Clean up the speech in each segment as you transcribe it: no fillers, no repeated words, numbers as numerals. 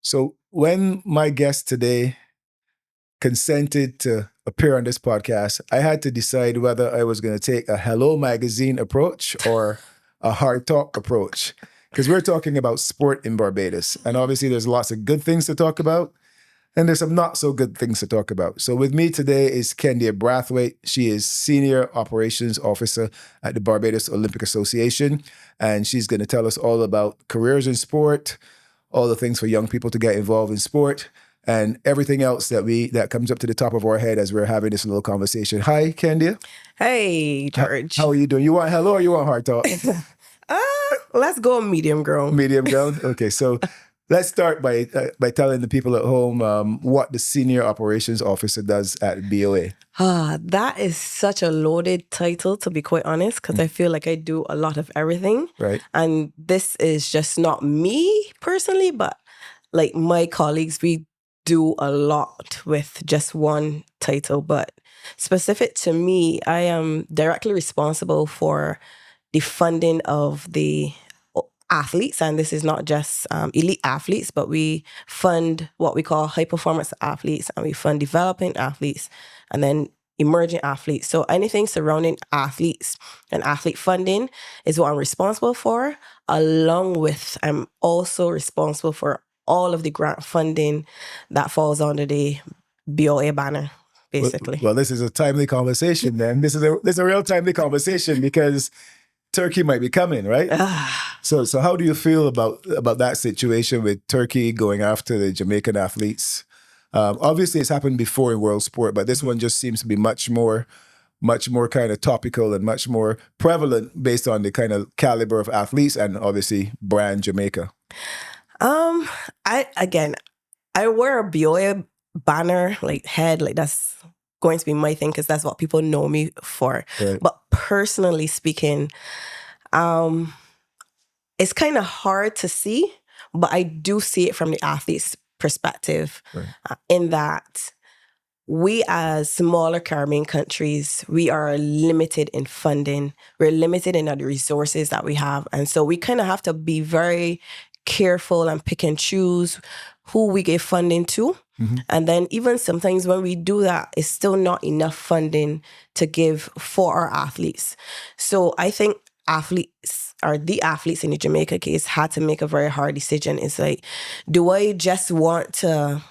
So when my guest today consented to appear on this podcast, I had to decide whether I was going to take a Hello Magazine approach or a hard talk approach. Because we're talking about sport in Barbados. And obviously there's lots of good things to talk about. And there's some not so good things to talk about. So with me today is Kendia Brathwaite. She is Senior Operations Officer at the Barbados Olympic Association. And she's going to tell us all about careers in sport, all the things for young people to get involved in sport, and everything else that comes up to the top of our head as we're having this little conversation. Hi, Kendia. Hey, George. How are you doing? You want hello or you want hard talk? Let's go medium girl. Medium girl? Okay, so let's start by telling the people at home what the Senior Operations Officer does at BOA. That is such a loaded title, to be quite honest, because I feel like I do a lot of everything. Right. And this is just not me personally, but like my colleagues, we do a lot with just one title. But specific to me, I am directly responsible for the funding of the athletes, and this is not just elite athletes, but we fund what we call high performance athletes, and we fund developing athletes, and then emerging athletes. So anything surrounding athletes and athlete funding is what I'm responsible for, along with I'm also responsible for all of the grant funding that falls under the BOA banner, basically. Well, this is a timely conversation, then. This is a real timely conversation because Turkey might be coming, right? So how do you feel about that situation with Turkey going after the Jamaican athletes? Obviously, it's happened before in world sport, but this one just seems to be much more kind of topical and much more prevalent based on the kind of caliber of athletes and obviously brand Jamaica. I wear a BOA banner, like head, like that's going to be my thing because that's what people know me for. Right. But personally speaking, it's kind of hard to see, but I do see it from the athlete's perspective. Right. In that we as smaller Caribbean countries, we are limited in funding. We're limited in the resources that we have. And so we kind of have to be very careful and pick and choose who we give funding to. Mm-hmm. And then even sometimes when we do that, it's still not enough funding to give for our athletes. So I think the athletes in the Jamaica case had to make a very hard decision. It's like, do I just want to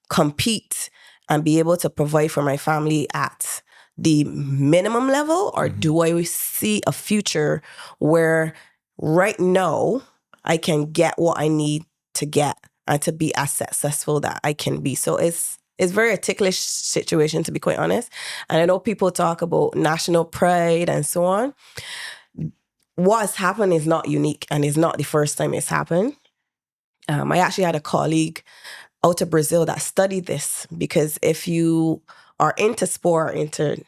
compete and be able to provide for my family at the minimum level? Or mm-hmm. do I see a future where right now I can get what I need to get and to be as successful that I can be? So it's very a ticklish situation, to be quite honest. And I know people talk about national pride and so on. What's happened is not unique and it's not the first time it's happened. I actually had a colleague out of Brazil that studied this, because if you are into sport, into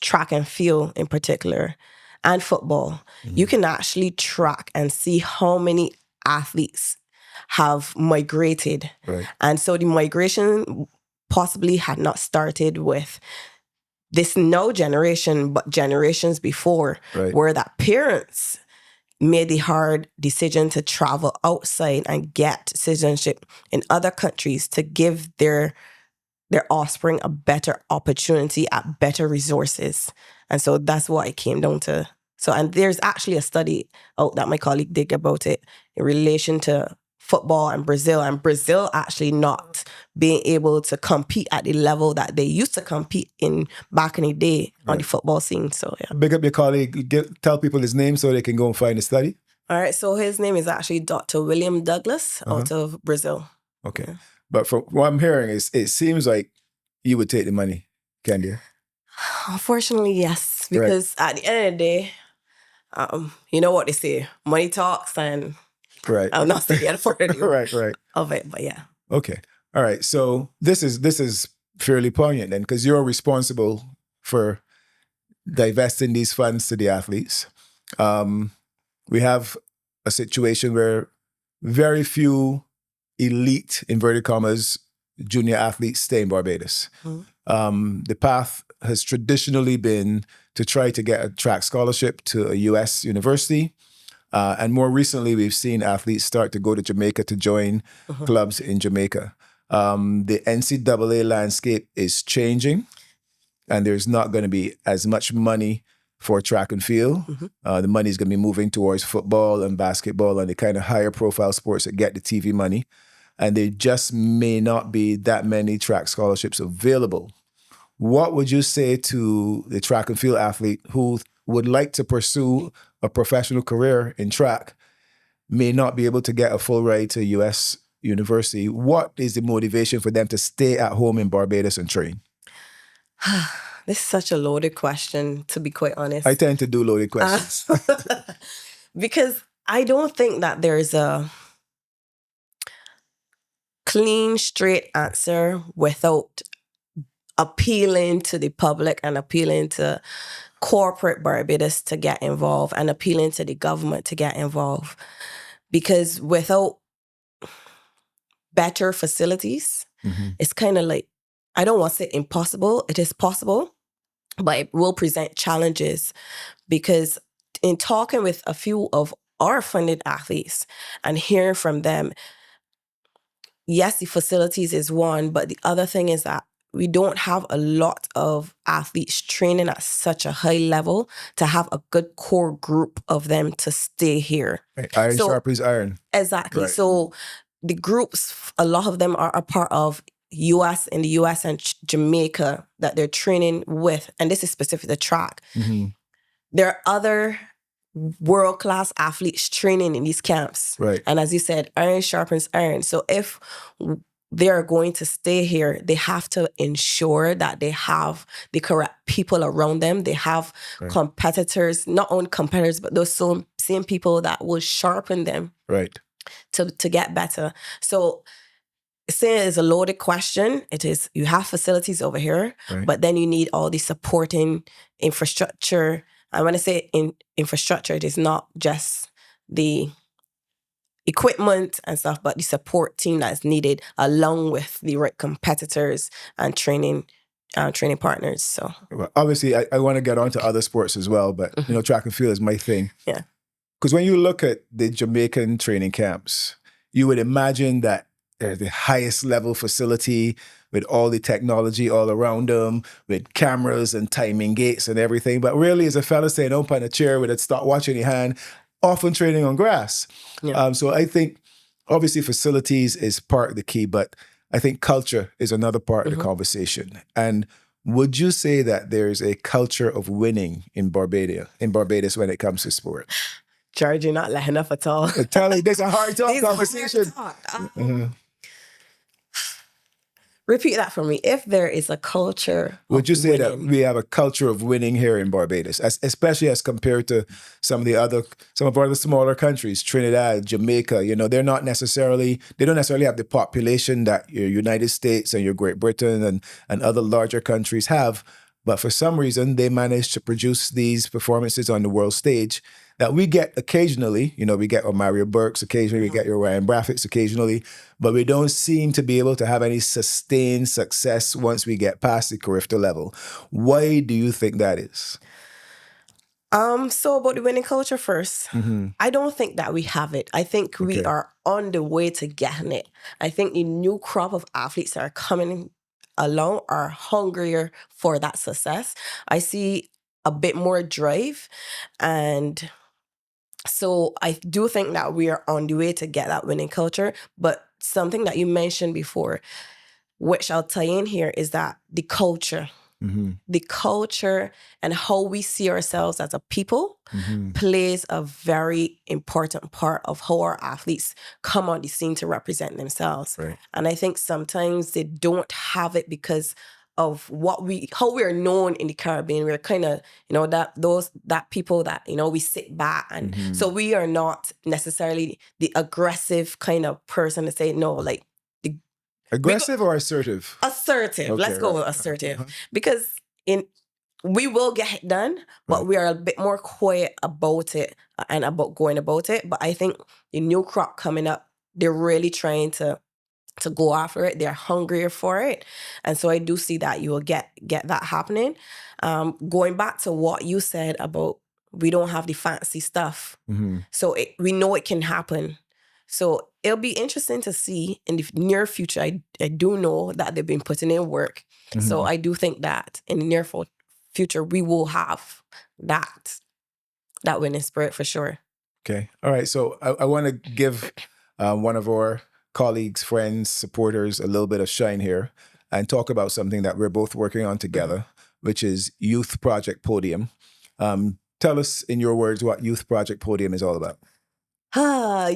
track and field in particular, and football, mm-hmm. you can actually track and see how many athletes have migrated. Right. And so the migration possibly had not started with this now generation, but generations before, right. where that parents made the hard decision to travel outside and get citizenship in other countries to give their offspring a better opportunity at better resources. And so that's what it came down to. So, and there's actually a study out that my colleague did about it in relation to football and Brazil actually not being able to compete at the level that they used to compete in back in the day on the football scene. So, yeah. Big up your colleague. Tell people his name so they can go and find the study. All right. So his name is actually Dr. William Douglas out of Brazil. Okay. Yeah. But from what I'm hearing, it seems like you would take the money, Kendia. Unfortunately, yes. Because at the end of the day, you know what they say, money talks, and right. I'm not saying for it right. of it, but yeah. Okay. All right. So this is fairly poignant then, because you're responsible for divesting these funds to the athletes. We have a situation where very few elite, inverted commas, junior athletes stay in Barbados. Mm-hmm. The path has traditionally been to try to get a track scholarship to a U.S. university. And more recently, we've seen athletes start to go to Jamaica to join clubs in Jamaica. The NCAA landscape is changing, and there's not going to be as much money for track and field. The money is going to be moving towards football and basketball and the kind of higher profile sports that get the TV money. And there just may not be that many track scholarships available. What would you say to the track and field athlete who would like to pursue a professional career in track, may not be able to get a full ride to U.S. university? What is the motivation for them to stay at home in Barbados and train? This is such a loaded question, to be quite honest. I tend to do loaded questions. Because I don't think that there's a clean, straight answer without appealing to the public and appealing to corporate Barbados to get involved and appealing to the government to get involved. Because without better facilities, it's kind of like, I don't want to say impossible. It is possible, but it will present challenges. Because in talking with a few of our funded athletes and hearing from them, yes, the facilities is one, but the other thing is that we don't have a lot of athletes training at such a high level to have a good core group of them to stay here. Right. Iron sharpens iron. Exactly. Right. So the groups, a lot of them are a part of in the US and Jamaica that they're training with, and this is specific to track. There are other world-class athletes training in these camps. Right. And as you said, iron sharpens iron. So if they're going to stay here, they have to ensure that they have the correct people around them. They have competitors, not only competitors, but those same people that will sharpen them to get better. So saying it's a loaded question. It is, you have facilities over here, but then you need all the supporting infrastructure. And when I say infrastructure, it is not just the equipment and stuff, but the support team that's needed along with the right competitors and training partners. So well, obviously I want to get on to other sports as well, but track and field is my thing. Yeah. Because when you look at the Jamaican training camps, you would imagine that they're the highest level facility with all the technology all around them, with cameras and timing gates and everything. But really, as a fella staying up on a chair with a stopwatch in your hand, often training on grass. Yeah. So I think obviously facilities is part of the key, but I think culture is another part of the conversation. And would you say that there's a culture of winning in Barbados when it comes to sport? George, you're not letting up at all. I'm telling you, there's a hard talk conversation. Repeat that for me. If there is a culture would you say winning, that we have a culture of winning here in Barbados, especially as compared to some of our other smaller countries, Trinidad, Jamaica? They don't necessarily have the population that your United States and your Great Britain and other larger countries have. But for some reason, they manage to produce these performances on the world stage that we get occasionally. We get our Mario Burks occasionally, we get your Ryan Braffets occasionally, but we don't seem to be able to have any sustained success once we get past the Carifta level. Why do you think that is? So about the winning culture first, I don't think that we have it. I think we are on the way to getting it. I think the new crop of athletes that are coming along are hungrier for that success. I see a bit more drive, and so I do think that we are on the way to get that winning culture. But something that you mentioned before, which I'll tie in here, is that the culture. The culture and how we see ourselves as a people plays a very important part of how our athletes come on the scene to represent themselves. Right. And I think sometimes they don't have it because of how we are known in the Caribbean. We're kind of, that people that, we sit back. And so we are not necessarily the aggressive kind of person to say, no, like, aggressive or assertive? Assertive. Okay, let's go with assertive. Because we will get it done, but we are a bit more quiet about it and about going about it. But I think the new crop coming up, they're really trying to go after it. They're hungrier for it. And so I do see that you will get that happening. Going back to what you said about We don't have the fancy stuff. Mm-hmm. So we know it can happen. So it'll be interesting to see in the near future. I do know that they've been putting in work. Mm-hmm. So I do think that in the near future, we will have that winning spirit for sure. Okay. All right. So I want to give one of our colleagues, friends, supporters a little bit of shine here and talk about something that we're both working on together, which is Youth Project Podium. Tell us in your words what Youth Project Podium is all about.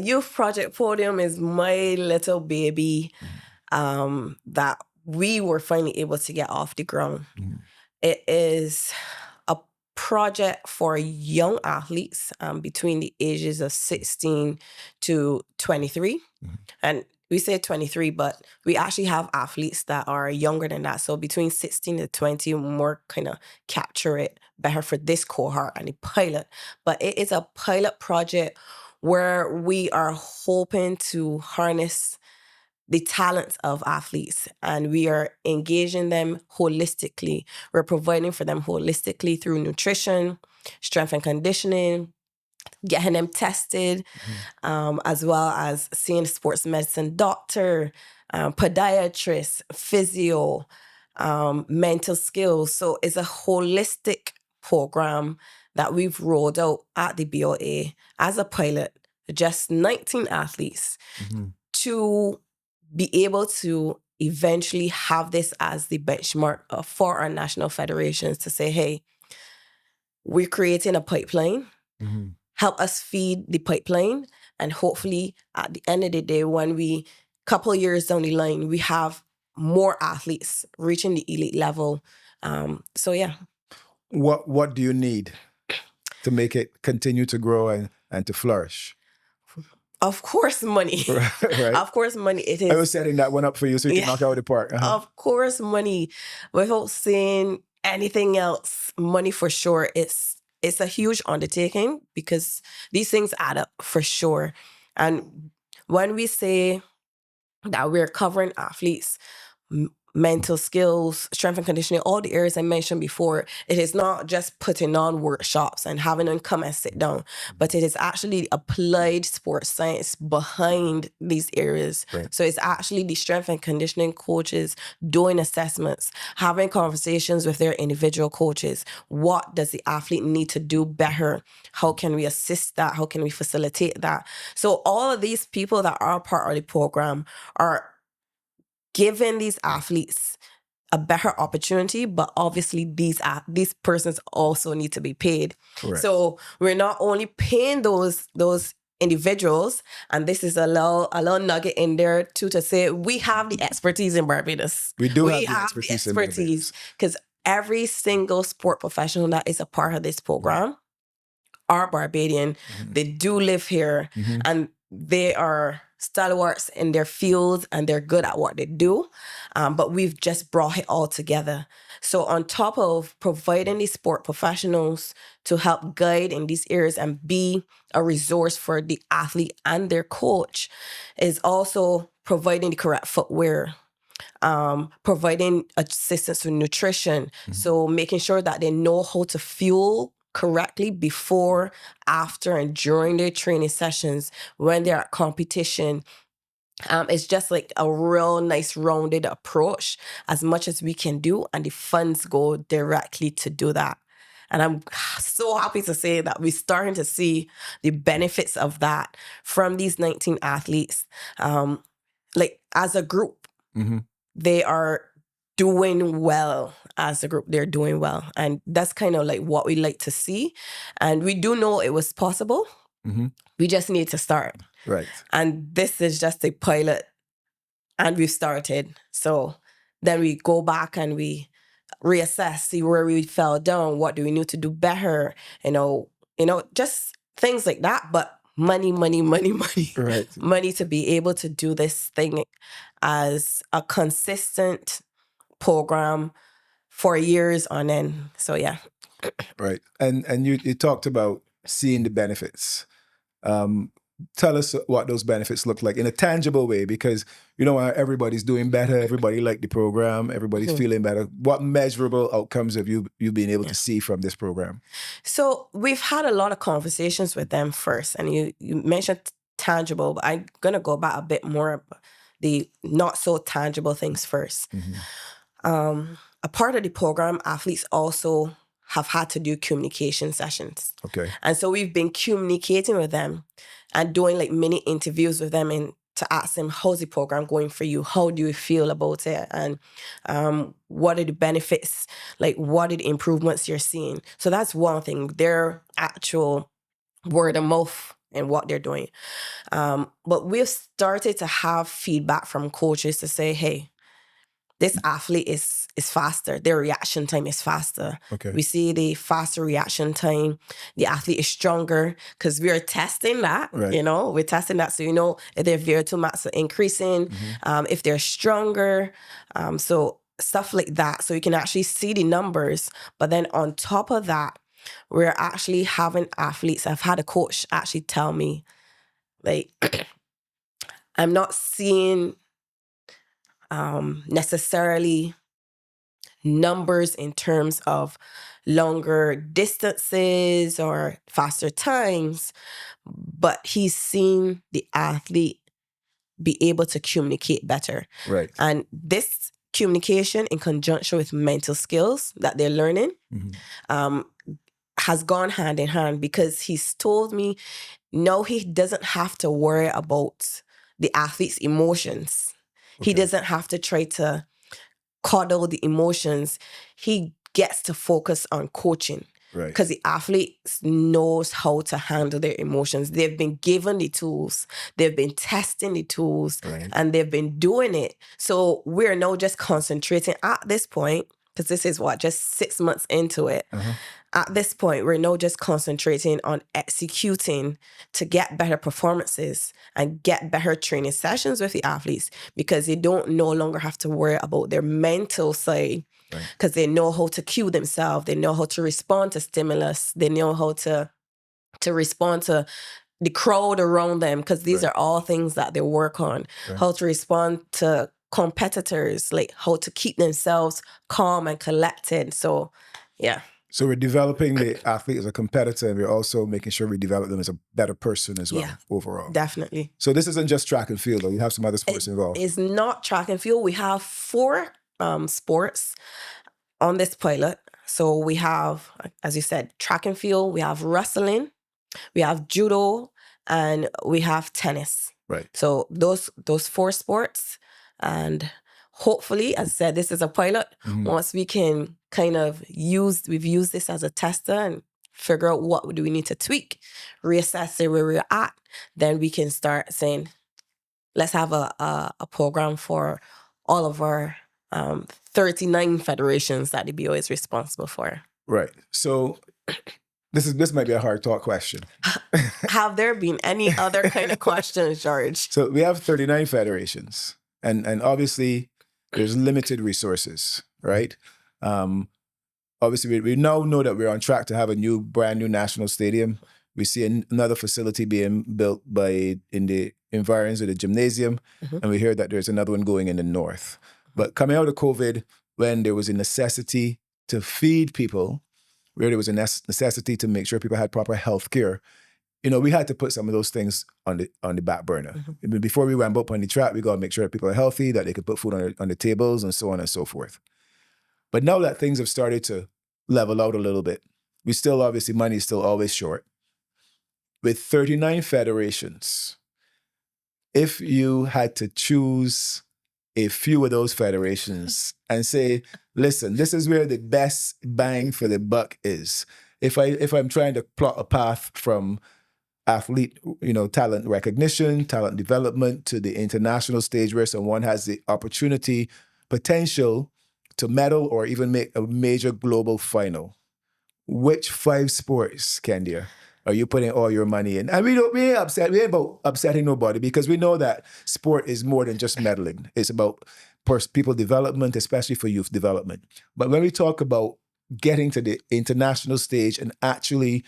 Youth Project Podium is my little baby that we were finally able to get off the ground. Mm-hmm. It is a project for young athletes between the ages of 16 to 23. Mm-hmm. And we say 23, but we actually have athletes that are younger than that. So between 16 to 20, more kind of capture it better for this cohort and the pilot. But it is a pilot project where we are hoping to harness the talents of athletes, and we are engaging them holistically. We're providing for them holistically through nutrition, strength and conditioning, getting them tested, as well as seeing a sports medicine doctor, podiatrist, physio, mental skills. So it's a holistic program that we've rolled out at the BOA as a pilot, just 19 athletes, to be able to eventually have this as the benchmark for our national federations to say, hey, we're creating a pipeline, help us feed the pipeline, and hopefully at the end of the day, when we, couple years down the line, we have more athletes reaching the elite level. So yeah. What do you need to make it continue to grow and to flourish? Of course, money. Right. Of course, money. It is. I was setting that one up for you so you can knock out the park. Of course, money. Without saying anything else, money for sure. It's a huge undertaking because these things add up for sure. And when we say that we're covering athletes, mental skills, strength and conditioning, all the areas I mentioned before, it is not just putting on workshops and having them come and sit down, but it is actually applied sports science behind these areas. Right. So it's actually the strength and conditioning coaches doing assessments, having conversations with their individual coaches. What does the athlete need to do better? How can we assist that? How can we facilitate that? So all of these people that are part of the program are giving these athletes a better opportunity, but obviously these persons also need to be paid. Correct. So we're not only paying those individuals, and this is a little nugget in there too to say we have the expertise in Barbados. We have the expertise because every single sport professional that is a part of this program are Barbadian. They do live here, and they are stalwarts in their fields and they're good at what they do. But we've just brought it all together. So on top of providing these sport professionals to help guide in these areas and be a resource for the athlete and their coach, is also providing the correct footwear, providing assistance with nutrition. So making sure that they know how to fuel correctly before, after, and during their training sessions, when they're at competition. It's just like a real nice rounded approach as much as we can do, and the funds go directly to do that. And I'm so happy to say that we're starting to see the benefits of that from these 19 athletes. Like as a group, they are doing well. As a group, they're doing well. And that's kind of like what we like to see. And we do know it was possible. We just need to start. Right. And this is just a pilot. And we've started. So then we go back and we reassess, see where we fell down. What do we need to do better? Just things like that. But money. Right. Money to be able to do this thing as a consistent program for years on end. So yeah. Right. And you talked about seeing the benefits. tell us what those benefits look like in a tangible way, because everybody's doing better, everybody liked the program, everybody's feeling better. What measurable outcomes have you been able to see from this program? So we've had a lot of conversations with them first, and you mentioned tangible, but I'm gonna go back a bit more the not so tangible things first. A part of the program, athletes also have had to do communication sessions. Okay. And so we've been communicating with them and doing like mini interviews with them and to ask them, how's the program going for you? How do you feel about it? And what are the benefits? Like, what are the improvements you're seeing? So that's one thing, their actual word of mouth and what they're doing. But we've started to have feedback from coaches to say, hey, this athlete is faster. Their reaction time is faster. Okay. We see the faster reaction time. The athlete is stronger because we are testing that. Right. We're testing that. So if their VO2 max are increasing, if they're stronger, so stuff like that. So you can actually see the numbers. But then on top of that, we're actually having athletes. I've had a coach actually tell me, like, I'm not seeing necessarily numbers in terms of longer distances or faster times, but he's seen the athlete be able to communicate better. Right. And this communication in conjunction with mental skills that they're learning has gone hand in hand, because he's told me, no, he doesn't have to worry about the athlete's emotions. Okay. He doesn't have to try to coddle the emotions. He gets to focus on coaching. Right. Because the athlete knows how to handle their emotions. They've been given the tools. They've been testing the tools. Right. And they've been doing it. So we're now just concentrating at this point, because this is just 6 months into it. At this point, we're now just concentrating on executing to get better performances and get better training sessions with the athletes, because they don't no longer have to worry about their mental side, because they know how to cue themselves. They know how to respond to stimulus. They know how to respond to the crowd around them, because these are all things that they work on. How to respond to competitors, like how to keep themselves calm and collected. So, yeah. So we're developing the athlete as a competitor, and we're also making sure we develop them as a better person as well, overall. Definitely. So this isn't just track and field, though. You have some other sports involved. It's not track and field. We have 4 sports on this pilot. So we have, as you said, track and field. We have wrestling. We have judo, and we have tennis. Right. So those 4 sports, and hopefully, as I said, this is a pilot. Once we can we've used this as a tester and figure out what do we need to tweak, reassess it where we're at, then we can start saying, let's have a program for all of our 39 federations that the BO is responsible for. Right. So this might be a hard talk question. Have there been any other kind of questions, George? So we have 39 federations, and obviously there's limited resources, right? Obviously, we now know that we're on track to have a brand new national stadium. We see another facility being built in the environs of the gymnasium, and we hear that there's another one going in the north. But coming out of COVID, when there was a necessity to feed people, where there was a necessity to make sure people had proper health care, we had to put some of those things on the back burner. Before we ramp up on the track, we got to make sure that people are healthy, that they can put food on the tables, and so on and so forth. But now that things have started to level out a little bit, we still, obviously, money is still always short. With 39 federations, if you had to choose a few of those federations and say, listen, this is where the best bang for the buck is. If I'm trying to plot a path from athlete, talent recognition, talent development to the international stage where someone has the opportunity, potential to medal or even make a major global final, which 5 sports, Kendia, are you putting all your money in? And we ain't upset. We ain't about upsetting nobody, because we know that sport is more than just medaling. It's about people development, especially for youth development. But when we talk about getting to the international stage and actually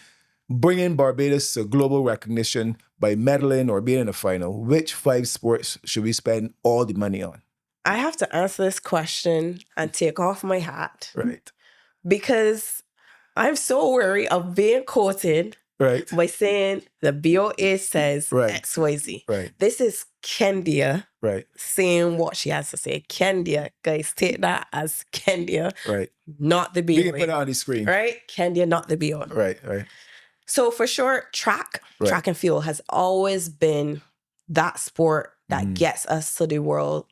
bringing Barbados to global recognition by medaling or being in the final, which 5 sports should we spend all the money on? I have to answer this question and take off my hat. Right. Because I'm so wary of being quoted Right. by saying the BOA says Right. XYZ. Right. This is Kendia Right. saying what she has to say. Kendia, guys, take that as Kendia, Right. not the BOA. We can put it on the screen. Right? Kendia, not the BOA. Right. Right. So for sure, track Right. and field has always been that sport that gets us to the world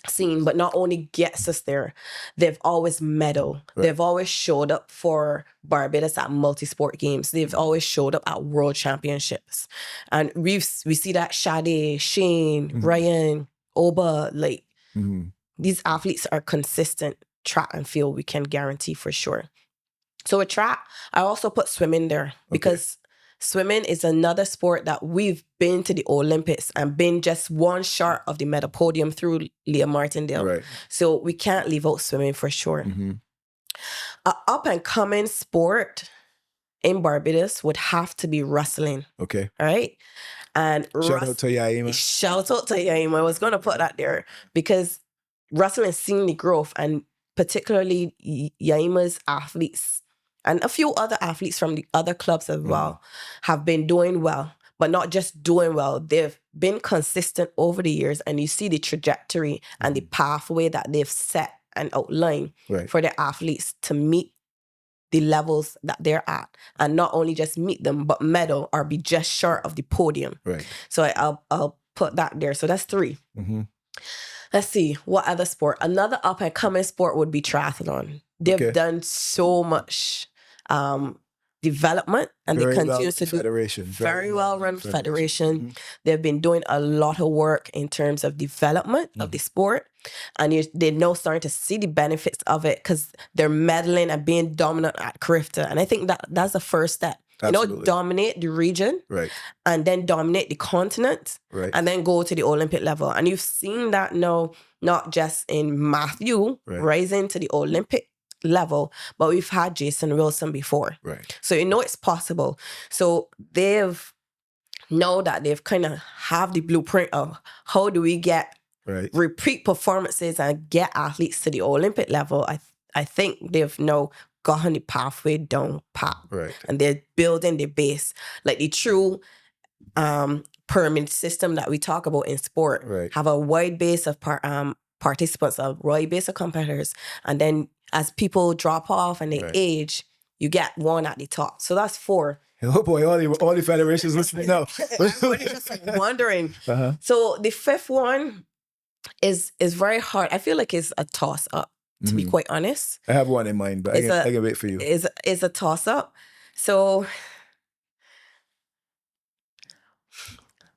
scene, but not only gets us there, they've always medaled. Right. They've always showed up for Barbados at multi-sport games. They've always showed up at world championships. And we see that Sade, Shane, Ryan, Oba, like these athletes are consistent track and field, we can guarantee for sure. So with track, I also put swimming there because swimming is another sport that we've been to the Olympics and been just one short of the medal podium through Leah Martindale. Right. So we can't leave out swimming for sure. A up and coming sport in Barbados would have to be wrestling. Okay. All right. And Shout out to Yaima. Shout out to Yaima. I was going to put that there because wrestling seen the growth, and particularly Yaima's athletes and a few other athletes from the other clubs as well have been doing well, but not just doing well. They've been consistent over the years, and you see the trajectory and the pathway that they've set and outlined for their athletes to meet the levels that they're at, and not only just meet them, but medal or be just short of the podium. Right. So I'll put that there. So that's 3. Let's see, what other sport? Another up and coming sport would be triathlon. They've done so much development, and they continue to do very well run federation. They've been doing a lot of work in terms of development of the sport, and they're now starting to see the benefits of it because they're medaling and being dominant at Carifta. And I think that's the first step. Absolutely. You know, dominate the region, and then dominate the continent, and then go to the Olympic level. And you've seen that now, not just in Matthew rising to the Olympic level, but we've had Jason Wilson before. So you know it's possible. So they've know that they've kind of have the blueprint of how do we get repeat performances and get athletes to the Olympic level. I think they've now gotten the pathway down pat. And they're building the base. Like the true pyramid system that we talk about in sport. Have a wide base of participants, a wide base of competitors. And then as people drop off and they age, you get one at the top. So that's 4. Oh boy, all the federations listening now. Everybody's just like wondering. So the 5th one is very hard. I feel like it's a toss up, to be quite honest. I have one in mind, but I can wait for you. It's a toss up. So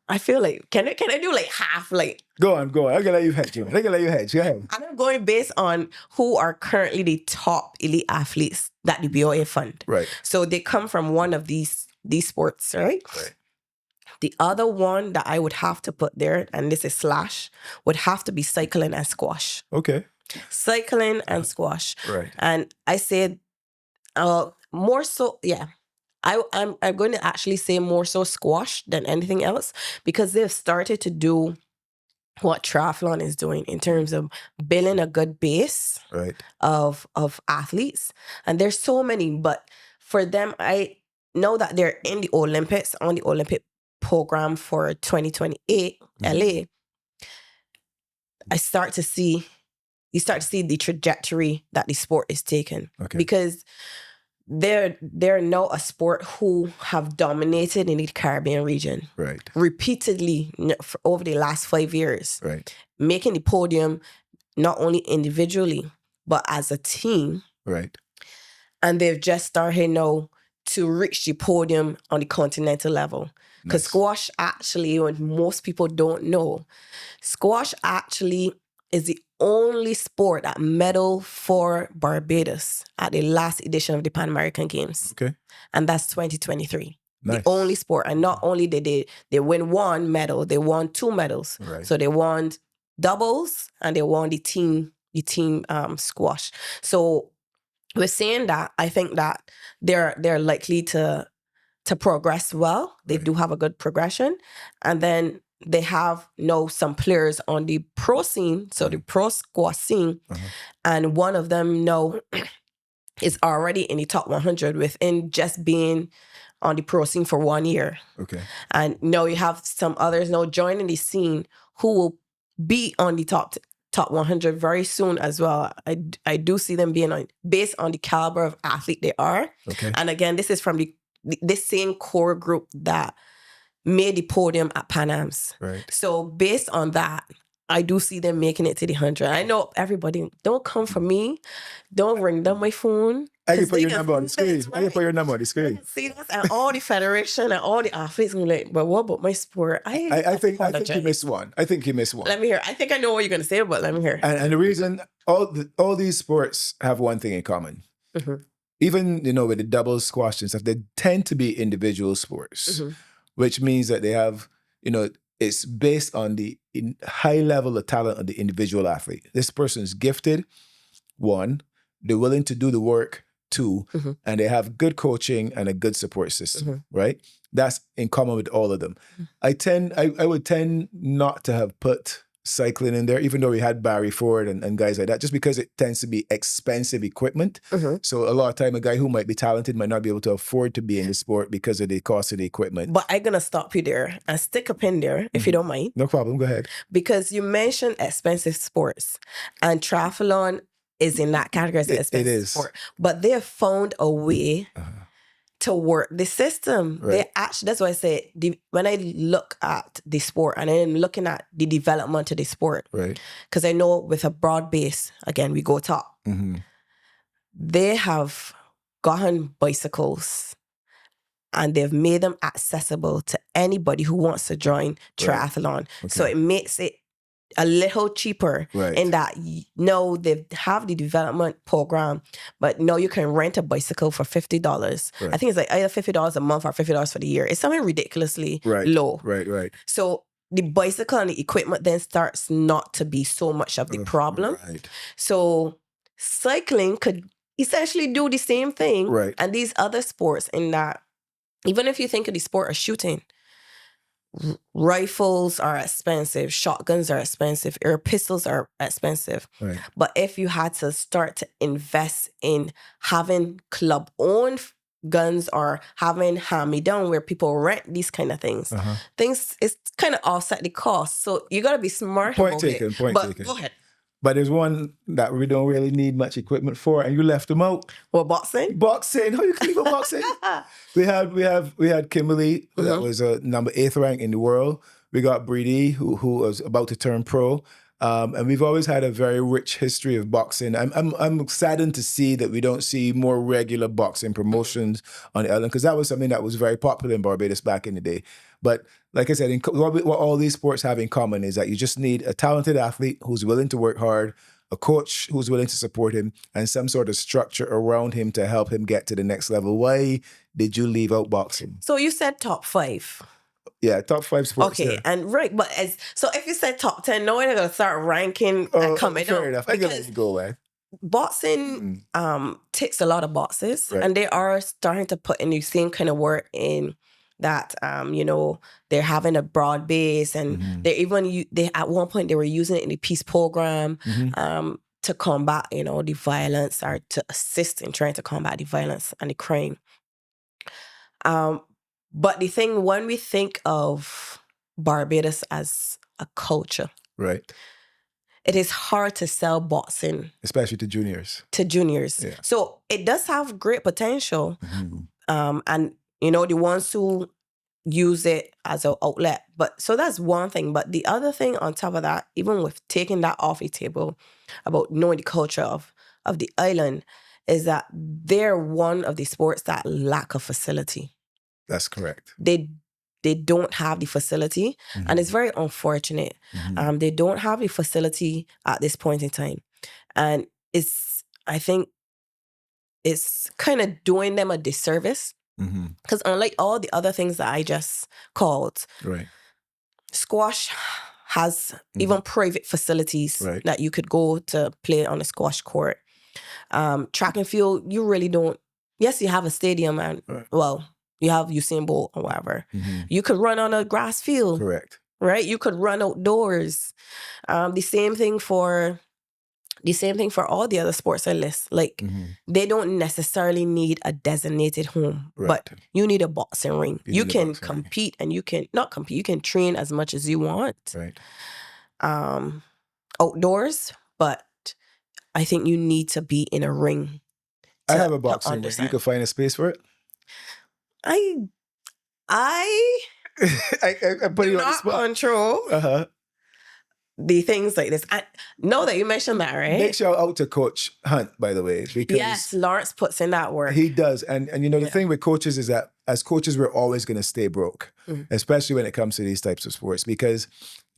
I feel like, can I do like half, like? Go on. I'm gonna let you hedge. Go ahead. And I'm going based on who are currently the top elite athletes that the BOA fund. So they come from one of these sports, right? The other one that I would have to put there, and this is slash, would have to be cycling and squash. Cycling and squash. And I said more so, I'm going to actually say more so squash than anything else, because they've started to do what triathlon is doing in terms of building a good base of athletes. And there's so many, but for them, I know that they're in the Olympics, on the Olympic program for 2028 LA. You start to see the trajectory that the sport is taking. Because they're now a sport who have dominated in the Caribbean region repeatedly for over the last 5 years, making the podium not only individually but as a team. And they've just started now to reach the podium on the continental level. Because squash actually, what most people don't know, squash actually is the only sport that medaled for Barbados at the last edition of the Pan American Games. And that's 2023. The only sport. And not only did they win 1 medal, they won 2 medals. So they won doubles and they won the team squash. So we're saying that I think that they're likely to to progress well. They do have a good progression. And then they have some players on the pro scene, so the pro squash scene. And one of them is already in the top 100 within just being on the pro scene for 1 year. Okay. And now you have some others now joining the scene who will be on the top 100 very soon as well. I do see them being based on the caliber of athlete they are. Okay. And again, this is from this same core group that made the podium at Pan Am's. Right. So based on that, I do see them making it to the 100. I know everybody, don't come for me. Don't ring down my phone. I can put your number on the screen. I can put your number on the screen. See this? And all the federation and all the athletes are like, but what about my sport? I think you missed one. I think you missed one. Let me hear. I think I know what you're going to say, but let me hear. And the reason, all these sports have one thing in common. Even, with the double squash and stuff, they tend to be individual sports, which means that they have, it's based on the high level of talent of the individual athlete. This person is gifted, one, they're willing to do the work, two, and they have good coaching and a good support system, right? That's in common with all of them. I would tend not to have put cycling in there, even though we had Barry Ford and guys like that, just because it tends to be expensive equipment. So a lot of time, a guy who might be talented might not be able to afford to be in the sport because of the cost of the equipment. But I'm going to stop you there and stick a pin there, if you don't mind. No problem. Go ahead. Because you mentioned expensive sports, and triathlon is in that category as an expensive sport. But they have found a way to work the system. Right. They actually, that's why I say, when I look at the sport and I'm looking at the development of the sport, right? Because I know with a broad base, again, we go top. They have gotten bicycles and they've made them accessible to anybody who wants to join triathlon. Okay. So it makes it a little cheaper in that they have the development program, but now you can rent a bicycle for $50. Right. I think it's like either $50 a month or $50 for the year. It's something ridiculously low. Right. So the bicycle and the equipment then starts not to be so much of the problem. Right. So cycling could essentially do the same thing. Right. And these other sports in that, even if you think of the sport of shooting, rifles are expensive, shotguns are expensive, air pistols are expensive. Right. But if you had to start to invest in having club-owned guns or having hand-me-down where people rent these kind of things, it's kind of offset the cost. So you got to be smart Point about taken, it. Point taken. Go ahead. But there's one that we don't really need much equipment for, and you left them out. Well, boxing? Boxing. How you can leave a boxing? We had Kimberly, that was number 8th rank in the world. We got Breedy, who was about to turn pro. And we've always had a very rich history of boxing. I'm saddened to see that we don't see more regular boxing promotions on the island, because that was something that was very popular in Barbados back in the day. But like I said, what all these sports have in common is that you just need a talented athlete who's willing to work hard, a coach who's willing to support him, and some sort of structure around him to help him get to the next level. Why did you leave out boxing? So you said top 5. Yeah, top 5 sports. Okay, yeah. and but so if you said top 10, no one going to start ranking coming up. Fair enough. I can let you go away. Boxing ticks a lot of boxes, and they are starting to put in the same kind of work in that, they're having a broad base, and they at one point they were using it in the peace program to combat, the violence, or to assist in trying to combat the violence and the crime. But the thing, when we think of Barbados as a culture, right, it is hard to sell boxing, especially to juniors. Yeah. So it does have great potential, and the ones who use it as an outlet. But so that's one thing. But the other thing on top of that, even with taking that off the table about knowing the culture of the island, is that they're one of the sports that lack a facility. That's correct. They don't have the facility, and it's very unfortunate. They don't have the facility at this point in time, and I think it's kind of doing them a disservice, because unlike all the other things that I just called, right, squash has even private facilities that you could go to play on a squash court. Track and field, you really don't. Yes, you have a stadium, and You have Usain Bolt or whatever. Mm-hmm. You could run on a grass field, Correct. right? You could run outdoors. The same thing for all the other sports I list. Like, they don't necessarily need a designated home, but you need a boxing ring. You can compete and you can not compete. You can train as much as you want. Right. Outdoors, but I think you need to be in a ring. I have a boxing ring. You can find a space for it? I put you on the spot. Control the things like this. I know that you mentioned that, right? Big shout out to Coach Hunt, by the way, because yes, Lawrence puts in that work. He does, and you know the thing with coaches is that as coaches we're always going to stay broke, especially when it comes to these types of sports, because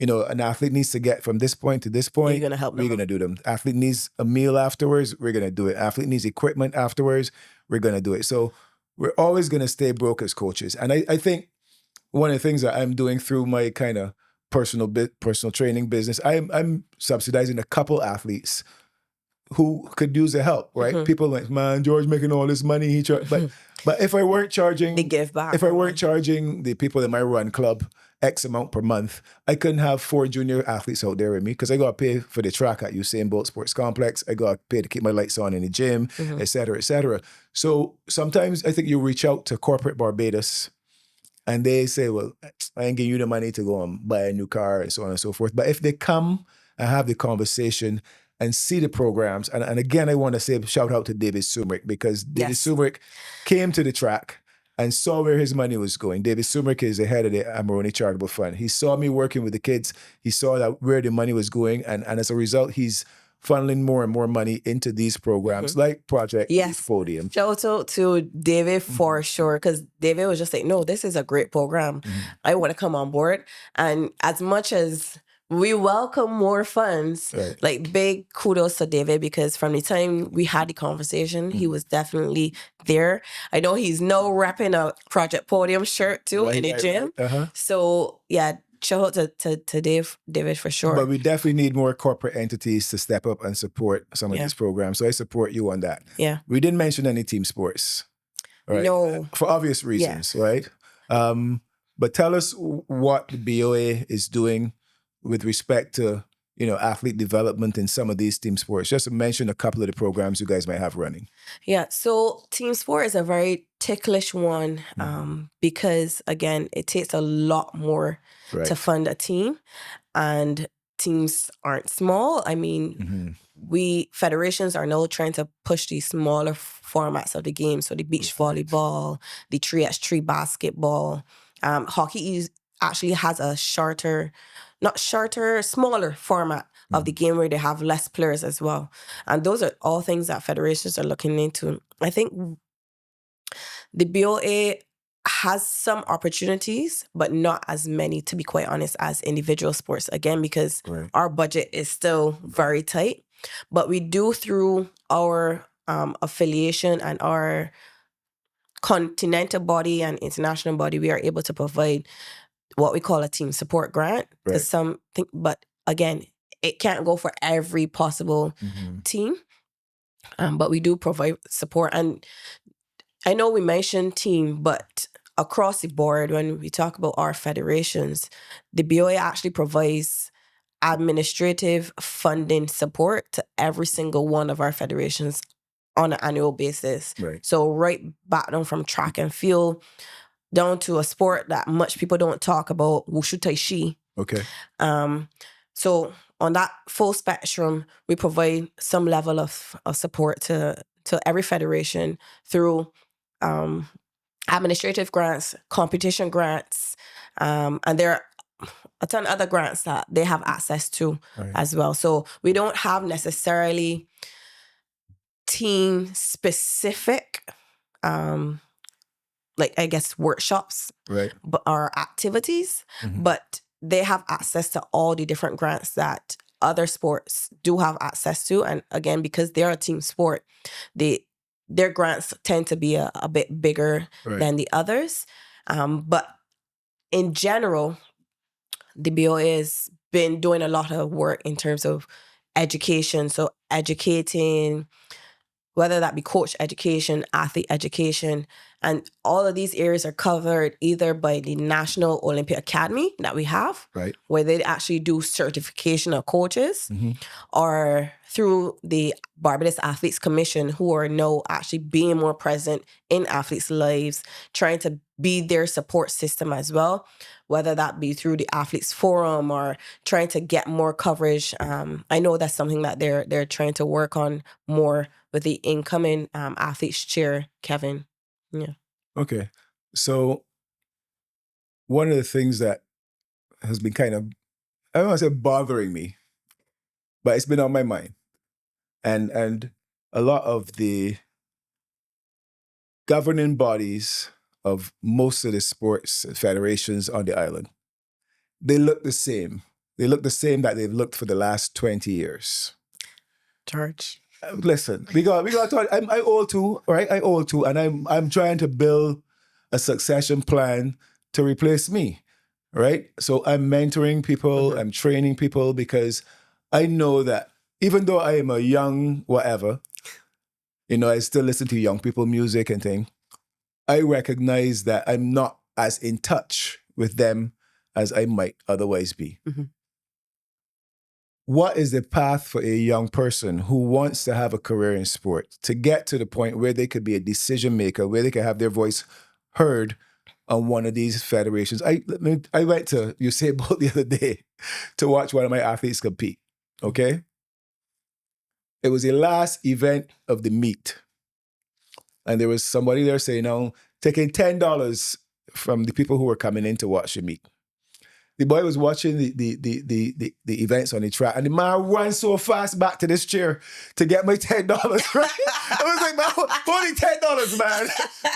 you know an athlete needs to get from this point to this point. You're going to help them. We're going to do them. Athlete needs a meal afterwards. We're going to do it. Athlete needs equipment afterwards. We're going to do it. So we're always going to stay broke as coaches, and I think one of the things that I'm doing through my kind of personal training business, I'm subsidizing a couple athletes who could use the help, right? People like, man, George making all this money, but if I weren't charging, they give back. If I weren't charging the people in my run club X amount per month, I couldn't have 4 junior athletes out there with me because I got to pay for the track at Usain Bolt Sports Complex. I got to pay to keep my lights on in the gym, et cetera, et cetera. So sometimes I think you reach out to corporate Barbados and they say, well, I ain't giving you the money to go and buy a new car and so on and so forth. But if they come and have the conversation and see the programs, and again, I want to say shout out to David Sumrick because David Sumrick came to the track and saw where his money was going. David Sumrick is the head of the Amarone Charitable Fund. He saw me working with the kids. He saw that where the money was going. And as a result, he's funneling more and more money into these programs like Project Podium. Shout out to David for sure, because David was just like, no, this is a great program. I want to come on board. And as much as we welcome more funds, like big kudos to David, because from the time we had the conversation, he was definitely there. I know he's now repping a Project Podium shirt too in the gym. So yeah, shout out to David for sure. But we definitely need more corporate entities to step up and support some of these programs. So I support you on that. Yeah. We didn't mention any team sports. Right? No. For obvious reasons, right? But tell us what the BOA is doing with respect to, you know, athlete development in some of these team sports. Just to mention a couple of the programs you guys might have running. Yeah, so team sport is a very ticklish one because, again, it takes a lot more to fund a team. And teams aren't small. I mean, federations are now trying to push these smaller formats of the game. So the beach volleyball, the 3x3 basketball. Hockey actually has a smaller format of the game where they have less players as well. And those are all things that federations are looking into. I think the BOA has some opportunities, but not as many, to be quite honest, as individual sports. Again, because our budget is still very tight. But we do, through our affiliation and our continental body and international body, we are able to provide what we call a team support grant. But again, it can't go for every possible team. But we do provide support. And I know we mentioned team, but across the board, when we talk about our federations, the BOA actually provides administrative funding support to every single one of our federations on an annual basis. So right back down from track and field down to a sport that much people don't talk about, Wushu Tai Chi. So on that full spectrum, we provide some level of support to every federation through administrative grants, competition grants, and there are a ton of other grants that they have access to as well. So we don't have necessarily team specific like, I guess, workshops or activities, but they have access to all the different grants that other sports do have access to. And again, because they're a team sport, their grants tend to be a bit bigger than the others. But in general, the BOA has been doing a lot of work in terms of education. So educating, whether that be coach education, athlete education, And all of these areas are covered either by the National Olympic Academy that we have, Right. where they actually do certification of coaches, or through the Barbados Athletes Commission, who are now actually being more present in athletes' lives, trying to be their support system as well, whether that be through the Athletes Forum or trying to get more coverage. I know that's something that they're trying to work on more with the incoming athletes chair, Kevin. Yeah. Okay. So one of the things that has been kind of, I don't want to say bothering me, but it's been on my mind. And a lot of the governing bodies of most of the sports federations on the island, they look the same. They look the same that they've looked for the last 20 years. George. Listen, we got to talk. I old too, right? I old too, and I'm trying to build a succession plan to replace me, right? So I'm mentoring people, I'm training people, because I know that even though I am a young whatever, I still listen to young people music and thing. I recognize that I'm not as in touch with them as I might otherwise be. What is the path for a young person who wants to have a career in sport to get to the point where they could be a decision maker, where they could have their voice heard on one of these federations? I went to Usain Bolt the other day to watch one of my athletes compete, okay? It was the last event of the meet. And there was somebody there saying, taking $10 from the people who were coming in to watch the meet. The boy was watching the events on the track, and the man ran so fast back to this chair to get my $10. Right? I was like, man, only $10, man.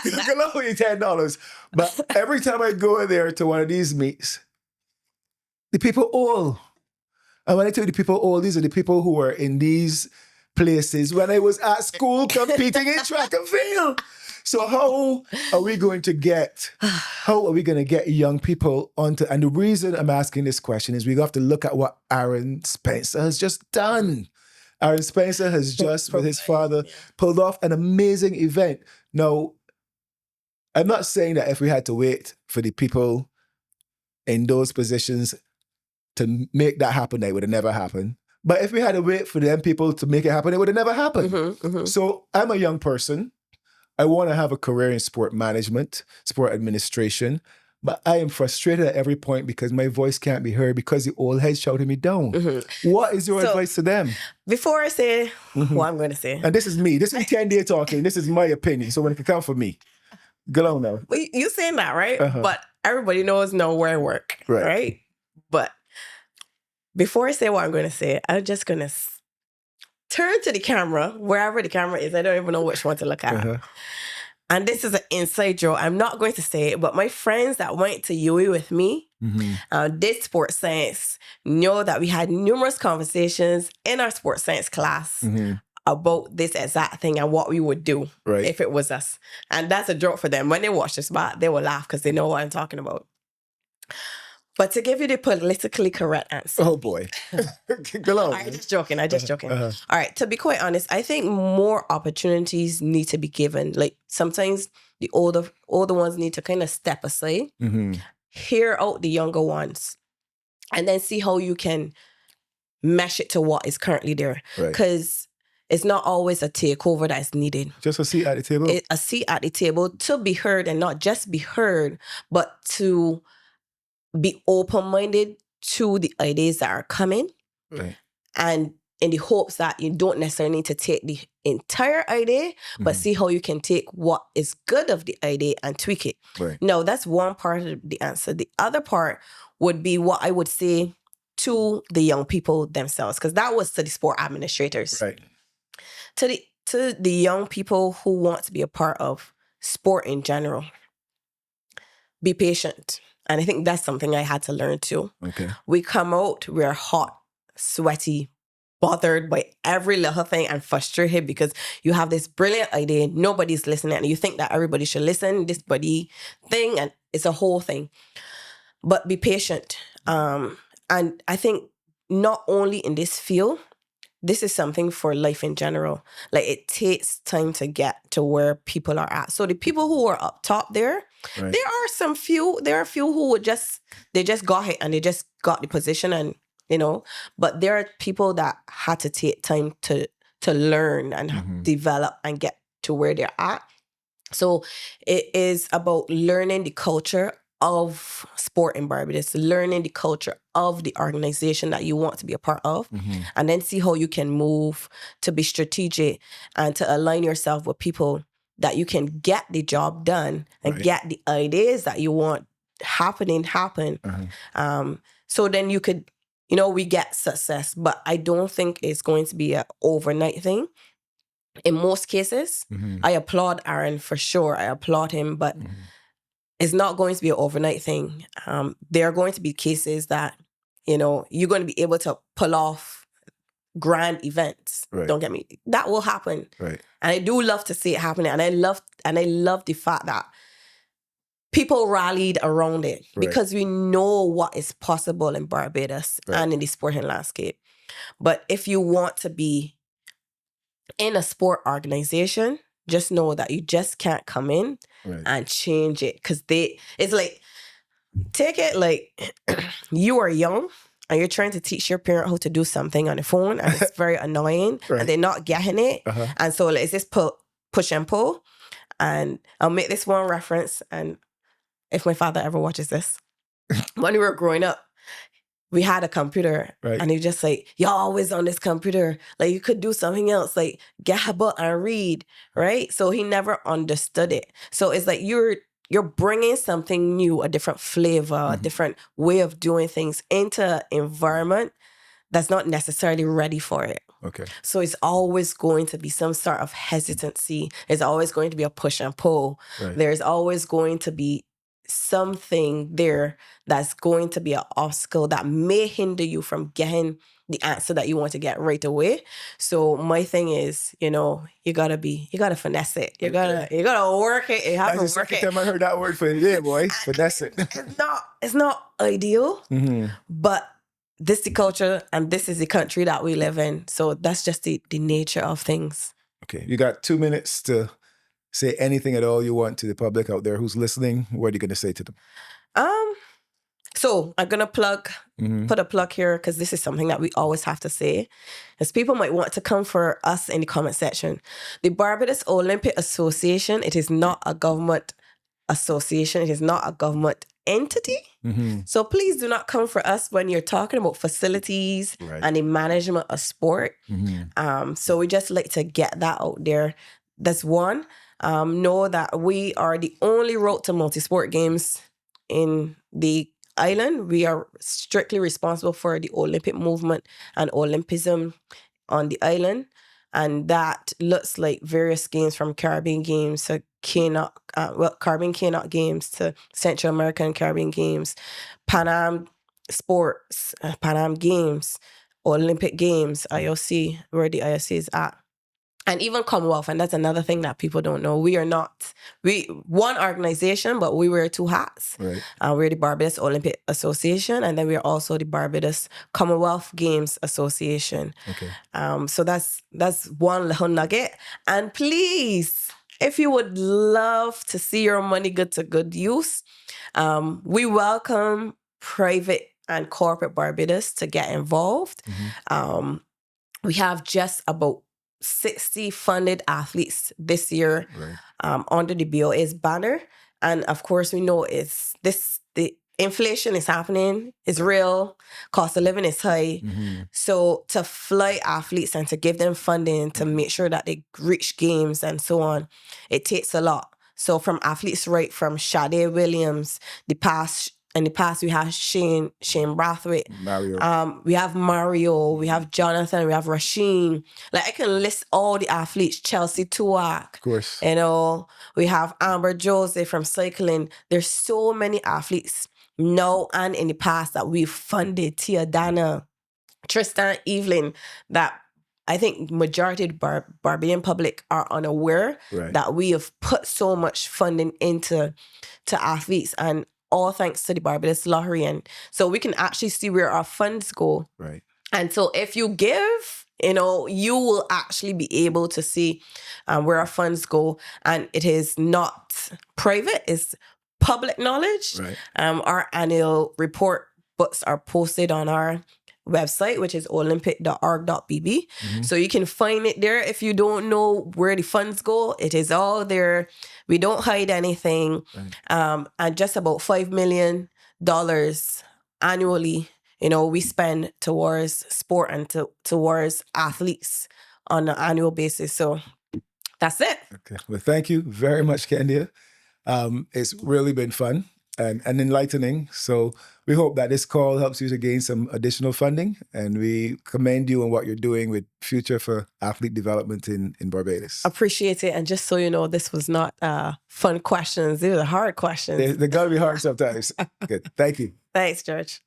You can only $10. But every time I go there to one of these meets, the people all, and when I tell you the people all, these are the people who were in these places when I was at school competing in track and field. So how are we going to get young people onto, and the reason I'm asking this question is we have to look at what Aaron Spencer has just done. Aaron Spencer has just, with his father, pulled off an amazing event. Now, I'm not saying that if we had to wait for the people in those positions to make that happen, that it would have never happened. But if we had to wait for them people to make it happen, it would have never happened. So I'm a young person. I want to have a career in sport management, sport administration, but I am frustrated at every point because my voice can't be heard because the old heads shouting me down. What is your advice to them? Before I say what I'm going to say. And this is me. This is 10 Day talking. This is my opinion. So when it can come from me, go on now. Well, you saying that, right? But everybody knows where I work, right? But before I say what I'm going to say, I'm just going to turn to the camera, wherever the camera is. I don't even know which one to look at. And this is an inside joke. I'm not going to say it, but my friends that went to UE with me, did sports science, know that we had numerous conversations in our sports science class about this exact thing and what we would do if it was us. And that's a joke for them. When they watch this back, they will laugh because they know what I'm talking about. But to give you the politically correct answer. Oh boy. Go on. I'm just joking. All right. To be quite honest, I think more opportunities need to be given. Like sometimes the older ones need to kind of step aside, hear out the younger ones, and then see how you can mesh it to what is currently there. Because it's not always a takeover that is needed. Just a seat at the table? A seat at the table to be heard, and not just be heard, but to be open-minded to the ideas that are coming. And in the hopes that you don't necessarily need to take the entire idea, but see how you can take what is good of the idea and tweak it. No, that's one part of the answer. The other part would be what I would say to the young people themselves, because that was to the sport administrators. To the young people who want to be a part of sport in general, be patient. And I think that's something I had to learn too. We come out, we're hot, sweaty, bothered by every little thing and frustrated because you have this brilliant idea, nobody's listening, and you think that everybody should listen, this buddy thing, and it's a whole thing. But be patient. And I think not only in this field, this is something for life in general. Like, it takes time to get to where people are at. So the people who are up top there, Right. there are a few who would they just got it and they just got the position, and but there are people that had to take time to learn and develop and get to where they're at. So it is about learning the culture of sport in Barbados, learning the culture of the organization that you want to be a part of, and then see how you can move to be strategic and to align yourself with people that you can get the job done and get the ideas that you want happen. So then you could, we get success, but I don't think it's going to be an overnight thing. In most cases, I applaud Aaron for sure. I applaud him, but it's not going to be an overnight thing. There are going to be cases that, you're going to be able to pull off grand events. Right. Don't get me. That will happen. Right. And I do love to see it happening. And I love the fact that people rallied around it because we know what is possible in Barbados and in the sporting landscape. But if you want to be in a sport organization, just know that you just can't come in and change it, because it's like, take it like you are young and you're trying to teach your parent how to do something on the phone, and it's very annoying and they're not getting it. And so it's just push and pull. And I'll make this one reference, and if my father ever watches this, when we were growing up, we had a computer, and he was just like, you're always on this computer. Like, you could do something else, like get a book and read, right? So he never understood it. So it's like you're bringing something new, a different flavor, a different way of doing things into an environment that's not necessarily ready for it. Okay. So it's always going to be some sort of hesitancy. It's always going to be a push and pull. There's always going to be something there that's going to be an obstacle that may hinder you from getting the answer that you want to get right away. So my thing is, you gotta finesse it. You gotta work it. You have to work it. That's the second time I heard that word for the day, boy. Finesse it. It's not ideal, but this is the culture and this is the country that we live in. So that's just the nature of things. Okay, you got 2 minutes to say anything at all you want to the public out there who's listening. What are you going to say to them? So I'm going to put a plug here, because this is something that we always have to say, as people might want to come for us in the comment section. The Barbados Olympic Association, it is not a government association. It is not a government entity. So please do not come for us when you're talking about facilities and the management of sport. So we just like to get that out there. That's one. Know that we are the only route to multi-sport games in the island. We are strictly responsible for the Olympic movement and Olympism on the island. And that looks like various games, from Caribbean games to Caribbean K-Not games to Central American Caribbean games, Pan Am sports, Pan Am games, Olympic games, IOC, where the IOC is at. And even Commonwealth, and that's another thing that people don't know. We one organization, but we wear two hats. We're the Barbados Olympic Association, and then we're also the Barbados Commonwealth Games Association. So that's one little nugget. And please, if you would love to see your money good to good use, we welcome private and corporate Barbados to get involved. We have just about 60 funded athletes this year under the BOA's banner. And of course, we know the inflation is happening, it's real, cost of living is high. So to fly athletes and to give them funding to make sure that they reach games and so on, it takes a lot. So from athletes right from Sade Williams, in the past, we have Shane Brathwaite. Mario. We have Mario. We have Jonathan. We have Rasheen. Like, I can list all the athletes. Chelsea Tuak. Of course. We have Amber Jose from cycling. There's so many athletes now and in the past that we've funded. Tia Dana, Tristan Evelyn, that I think majority of the Barbadian public are unaware that we have put so much funding into athletes, and all thanks to the Barbados Lottery. And so we can actually see where our funds go. And so if you give, you will actually be able to see where our funds go, and it is not private, it's public knowledge. Right. Our annual report books are posted on our website, which is olympic.org.bb. So you can find it there. If you don't know where the funds go, it is all there. We don't hide anything. Right. And just about $5 million annually, we spend towards sport and towards athletes on an annual basis. So that's it. Okay. Well, thank you very much, Kenya. It's really been fun and enlightening. So we hope that this call helps you to gain some additional funding, and we commend you on what you're doing with Future for Athlete Development in Barbados. Appreciate it. And just so you know, this was not fun questions. They were hard questions. They got to be hard sometimes. Good. Thank you. Thanks, George.